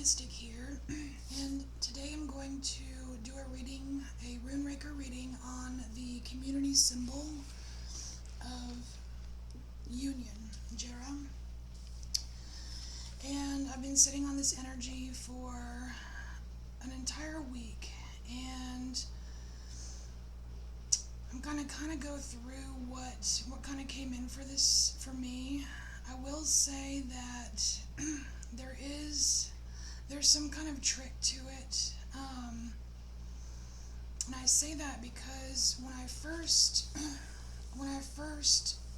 Mystic here, and today I'm going to do a reading, a Rune Raker reading on the community symbol of union, Jera. And I've been sitting on this energy for an entire week, and I'm gonna kind of go through what kind of came in for me. I will say that there's some kind of trick to it, and I say that because when I first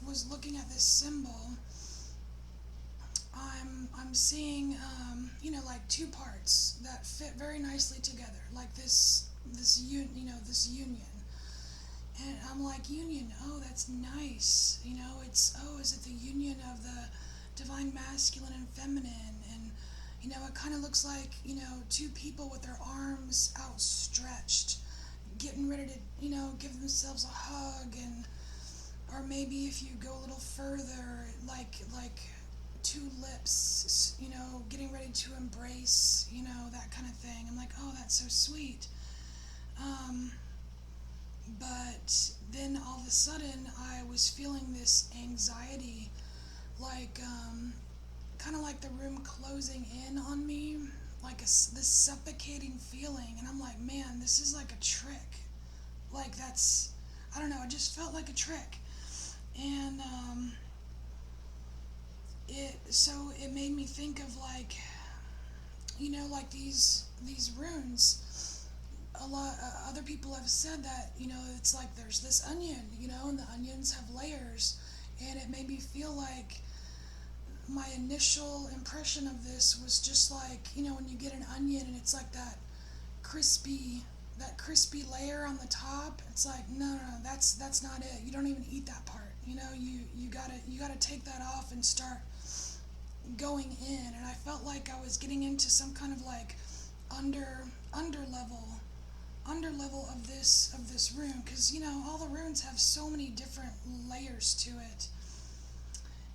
was looking at this symbol, I'm seeing like two parts that fit very nicely together, like this union. And I'm like, union, oh, that's nice. Is it the union of the divine masculine and feminine? And, it kind of looks like, two people with their arms outstretched, getting ready to, give themselves a hug. Or maybe if you go a little further, like two lips, getting ready to embrace, that kind of thing. I'm like, oh, that's so sweet. But then all of a sudden I was feeling this anxiety, like kind of like the room closing in on me, like this suffocating feeling. And I'm like, man, this is like a trick. Like I don't know, it just felt like a trick. And it made me think of like these runes. A lot other people have said that it's like there's this onion, and the onions have layers, and it made me feel like my initial impression of this was just like when you get an onion and it's like that crispy layer on the top. It's like no, that's not it. You don't even eat that part. You gotta take that off and start going in. And I felt like I was getting into some kind of like underlevel of this rune, because all the runes have so many different layers to it.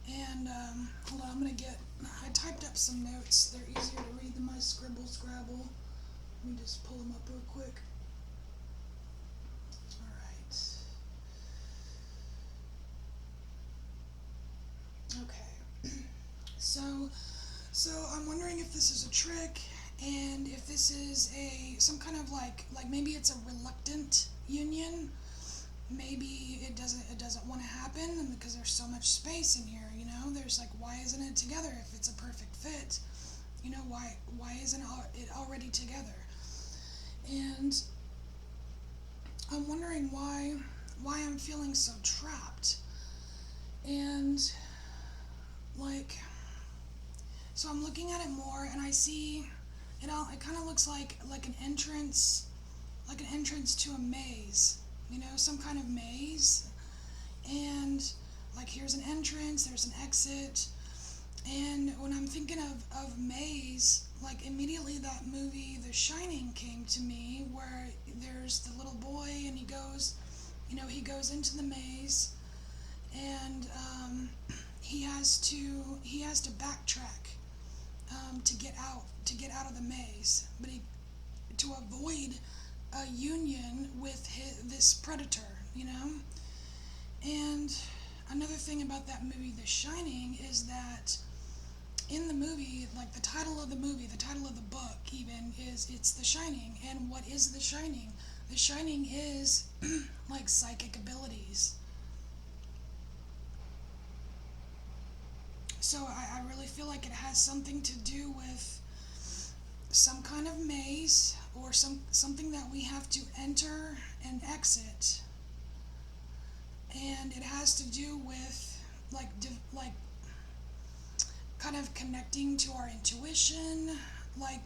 And hold on, I typed up some notes. They're easier to read than my scribble scrabble. Let me just pull them up real quick. Alright. Okay. So I'm wondering if this is a trick, and if this is some kind of like maybe it's a reluctant union. Maybe it doesn't want to happen because there's so much space in here. There's like, why isn't it together if it's a perfect fit? Why isn't it already together? And I'm wondering why I'm feeling so trapped. And so I'm looking at it more, and I see it kind of looks like an entrance to a maze, some kind of maze. And like, here's an entrance, there's an exit. And when I'm thinking of maze, like immediately that movie The Shining came to me, where there's the little boy and he goes into the maze, and he has to backtrack to get out of the maze, but to avoid a union with this predator, And another thing about that movie, The Shining, is that in the movie, like the title of the book even, it's The Shining. And what is The Shining? The Shining is like psychic abilities. So I really feel like it has something to do with some kind of maze, or something that we have to enter and exit. And it has to do with like kind of connecting to our intuition,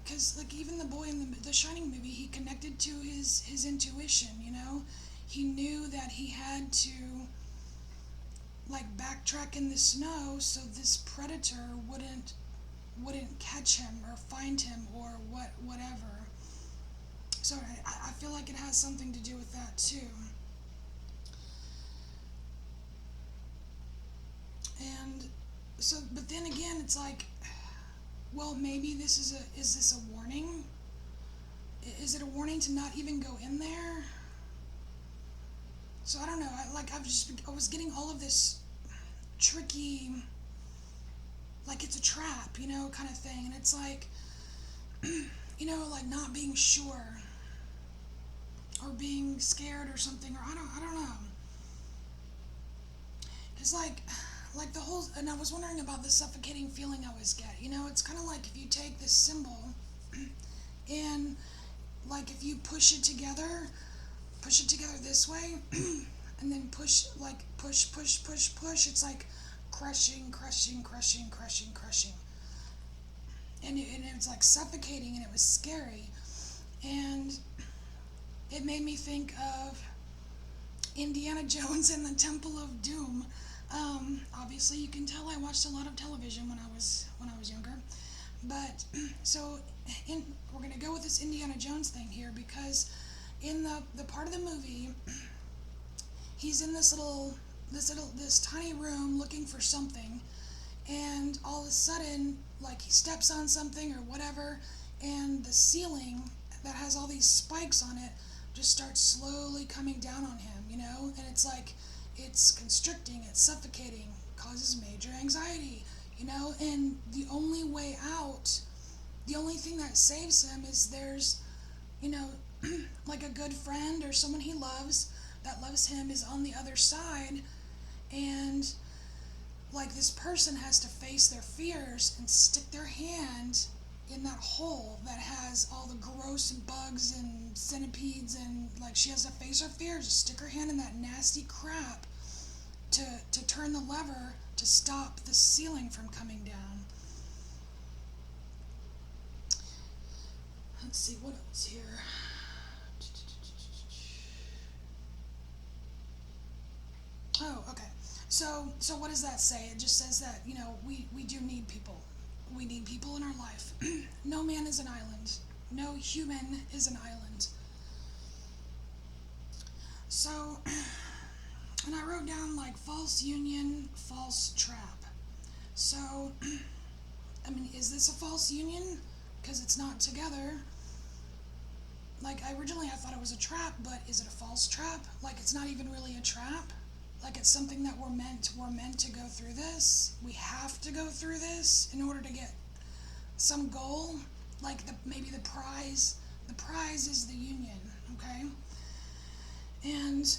because even the boy in the Shining movie, he connected to his intuition. He knew that he had to backtrack in the snow so this predator wouldn't catch him or find him or whatever. So I feel like it has something to do with that too. And so, but then again, it's like well, maybe is this a warning? Is it a warning to not even go in there? So I don't know. I was getting all of this tricky, like it's a trap, kind of thing. And it's like, like not being sure or being scared or something, or I don't know. It's like the whole, and I was wondering about the suffocating feeling I always get. It's kind of like if you take this symbol and like if you push it together this way, and then push, push. It's like crushing, and it's like suffocating, and it was scary, and it made me think of Indiana Jones and the Temple of Doom. Obviously, you can tell I watched a lot of television when I was younger, but so we're gonna go with this Indiana Jones thing here because in the part of the movie, he's in this tiny room looking for something, and all of a sudden, like he steps on something or whatever, and the ceiling that has all these spikes on it just starts slowly coming down on him, and it's like it's constricting, it's suffocating, causes major anxiety, and the only way out, the only thing that saves him is there's, like a good friend or someone he loves that loves him is on the other side, and like this person has to face their fears and stick their hand in that hole that has all the gross bugs and centipedes, and like she has to face her fears, just stick her hand in that nasty crap to turn the lever to stop the ceiling from coming down. Let's see what else here. Oh, okay. So what does that say? It just says that, we do need people. We need people in our life. No man is an island. No human is an island. So, and I wrote down like false union, false trap. So, I mean, is this a false union? Because it's not together. Like, originally I thought it was a trap, but is it a false trap? Like, it's not even really a trap? Like, it's something that we're meant to go through this. We have to go through this in order to get some goal. Like, maybe the prize is the union, okay? And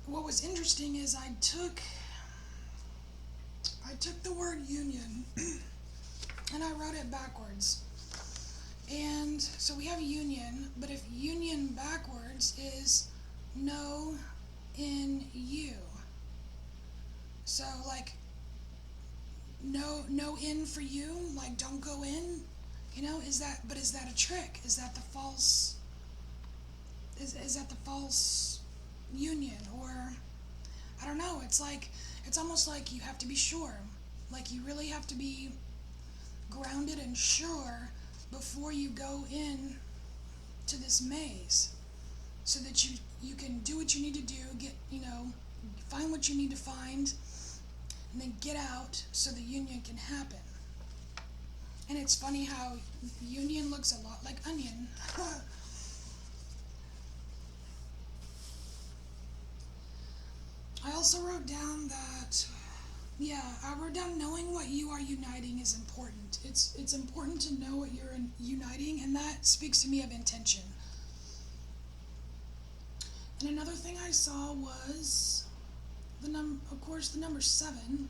what was interesting is I took the word union and I wrote it backwards. And so we have union, but if union backwards is no in you. So like no in for you, like don't go in, is that a trick? Is that the false union? Or I don't know, it's almost like you have to be sure. Like you really have to be grounded and sure before you go in to this maze, so that you can do what you need to do, get, find what you need to find, and then get out so the union can happen. And it's funny how union looks a lot like onion. I also wrote down that, I wrote down knowing what you are uniting is important. It's important to know what you're uniting, and that speaks to me of intention. And another thing I saw was the number 7.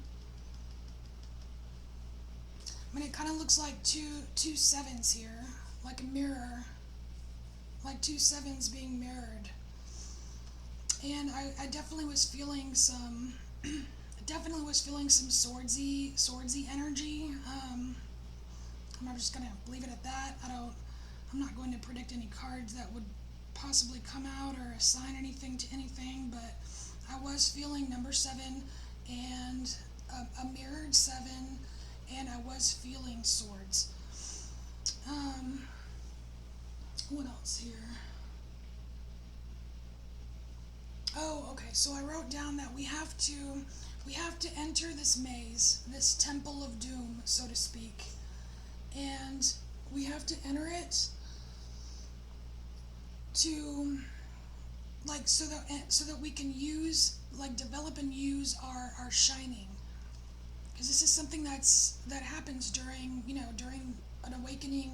I mean, it kind of looks like two sevens here, like a mirror, like 2 sevens being mirrored. And I definitely was feeling some swordsy energy. I'm just gonna leave it at that. I'm not going to predict any cards that would possibly come out or assign anything to anything, but I was feeling number 7 and a mirrored 7, and I was feeling swords. What else here? Oh, okay, so I wrote down that we have we have to enter this maze, this temple of doom, so to speak, and we have to enter it to, like, so that we can use, like, develop and use our shining, because this is something that happens during, during an awakening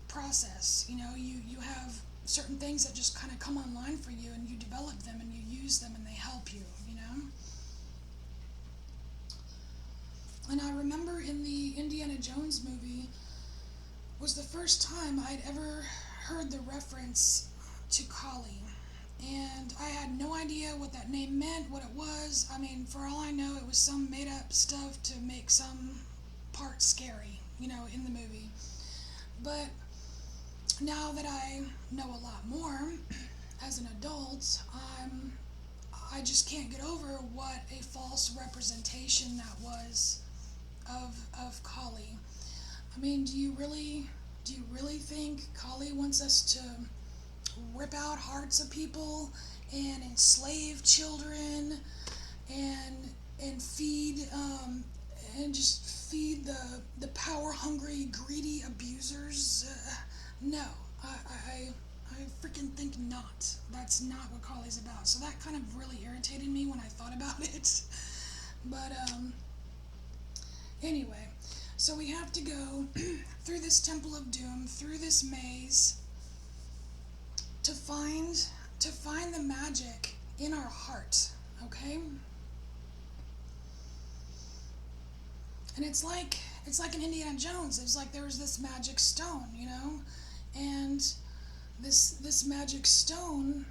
process. You have certain things that just kind of come online for you, and you develop them and you use them and they help you. And I remember in the Indiana Jones movie was the first time I'd ever heard the reference to Kali. And I had no idea what that name meant, what it was. I mean, for all I know, it was some made-up stuff to make some part scary, in the movie. But now that I know a lot more as an adult, I just can't get over what a false representation that was of Kali. I mean, do you really think Kali wants us to rip out hearts of people and enslave children and feed and just feed the power hungry, greedy abusers? No, I freaking think not. That's not what Kali's about. So that kind of really irritated me when I thought about it. But anyway, so we have to go through this temple of doom, through this maze, to find the magic in our heart, okay? And it's like in Indiana Jones. It's like there was this magic stone, and this magic stone.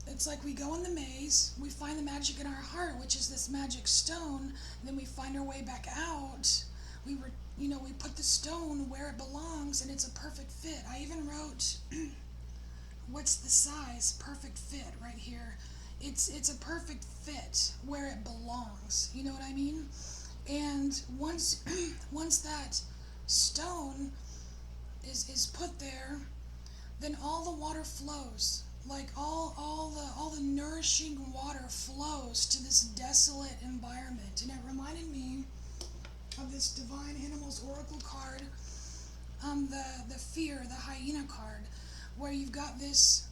It's like we go in the maze, we find the magic in our heart, which is this magic stone, and then we find our way back out. We put the stone where it belongs, and it's a perfect fit. I even wrote, what's the size? Perfect fit right here. It's a perfect fit where it belongs. You know what I mean? And once that stone is put there, then all the water flows. Like all the nourishing water flows to this desolate environment. And it reminded me of this Divine Animals Oracle card, the Fear, the Hyena card, where you've got this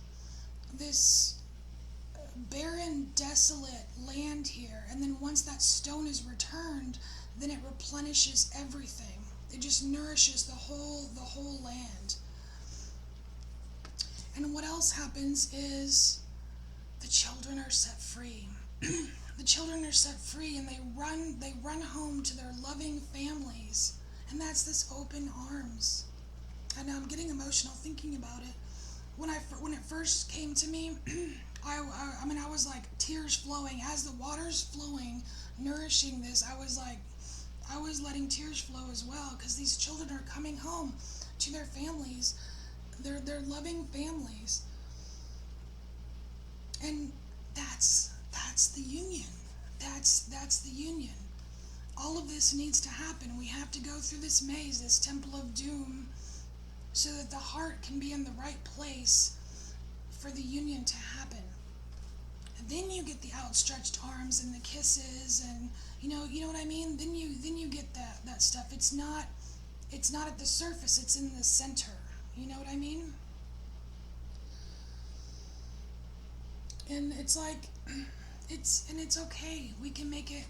barren, desolate land here, and then once that stone is returned, then it replenishes everything. It just nourishes the whole land. And what else happens is the children are set free. The children are set free, and they run home to their loving families, and that's this open arms. And now I'm getting emotional thinking about it. When it first came to me, I was like tears flowing as the water's flowing, nourishing this. I was letting tears flow as well, because these children are coming home to their families, their loving families, and that's the union. That's the union. All of this needs to happen. We have to go through this maze, this temple of doom, so that the heart can be in the right place for the union to happen. And then you get the outstretched arms and the kisses, and you know what I mean? Then you get that stuff. It's not at the surface, it's in the center. You know what I mean? And it's like it's okay. We can make it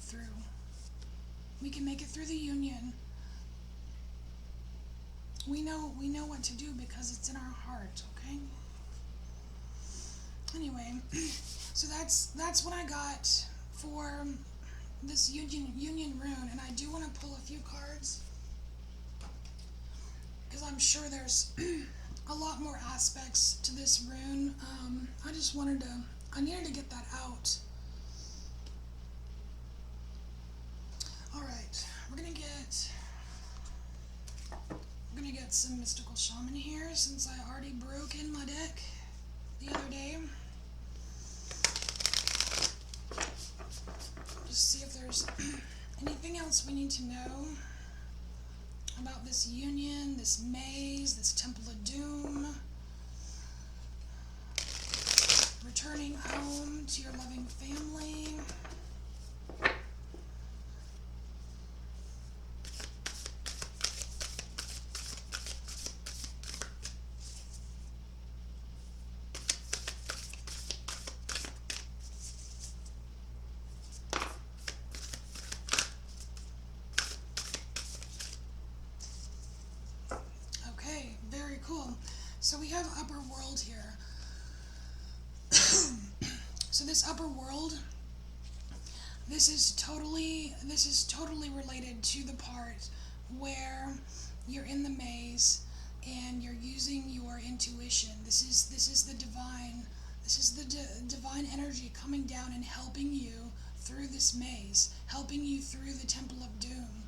through. We can make it through the union. We know what to do because it's in our heart, okay? Anyway, so that's what I got for this union rune, and I do want to pull a few cards because I'm sure there's a lot more aspects to this rune. I needed to get that out. Alright, we're gonna get some mystical shaman here, since I already broke in my deck the other day. Just see if there's anything else we need to know about this union, this maze, this temple of doom. Returning home to your loving family. So this upper world, this is totally related to the part where you're in the maze and you're using your intuition. This is the divine. This is the divine energy coming down and helping you through this maze, helping you through the Temple of Doom,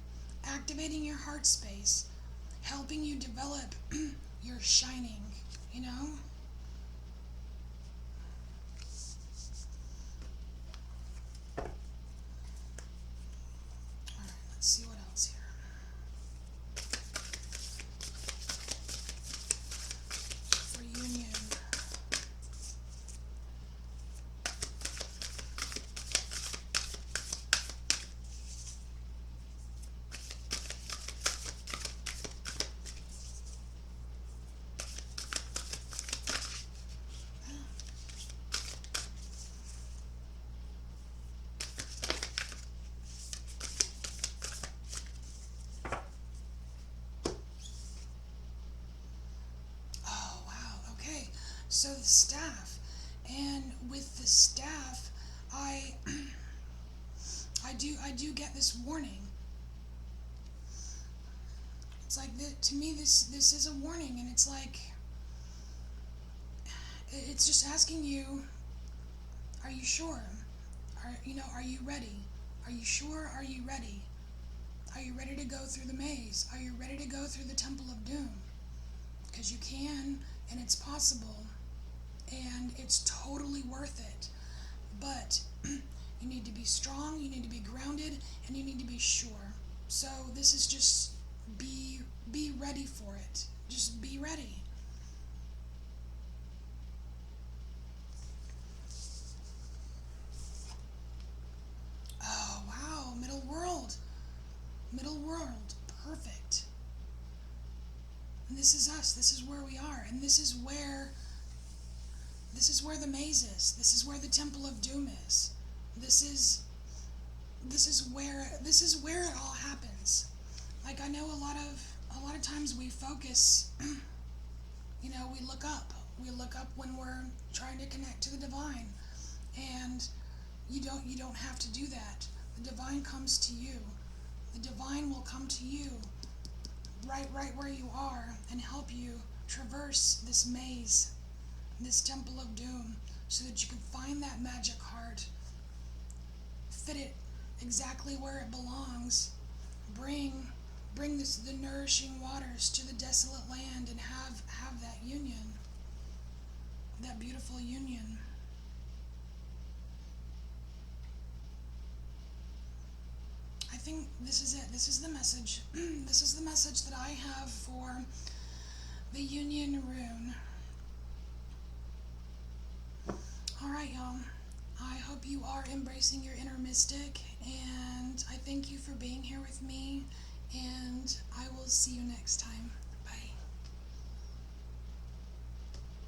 activating your heart space, helping you develop your shining, you know? Alright, let's see what else here. For union. So the staff, and with the staff, I do get this warning. It's like to me this is a warning, and it's like it's just asking you, are you sure? Are you ready? Are you sure? Are you ready? Are you ready to go through the maze? Are you ready to go through the Temple of Doom? Because you can, and it's possible. And it's totally worth it. But you need to be strong, you need to be grounded, and you need to be sure. So this is just be ready for it. Just be ready. Oh, wow, middle world. Middle world, perfect. And this is us, this is where we are, and this is where the maze is. This is where the Temple of Doom is. This is where it all happens. Like, I know a lot of times we focus, we look up. We look up when we're trying to connect to the divine. And you don't have to do that. The divine comes to you. The divine will come to you right where you are and help you traverse this maze, this Temple of Doom, so that you can find that magic heart, fit it exactly where it belongs, bring the nourishing waters to the desolate land, and have that union, that beautiful union. I think this is it. This is the message. This is the message that I have for the union rune. Alright, y'all. I hope you are embracing your inner mystic, and I thank you for being here with me, and I will see you next time.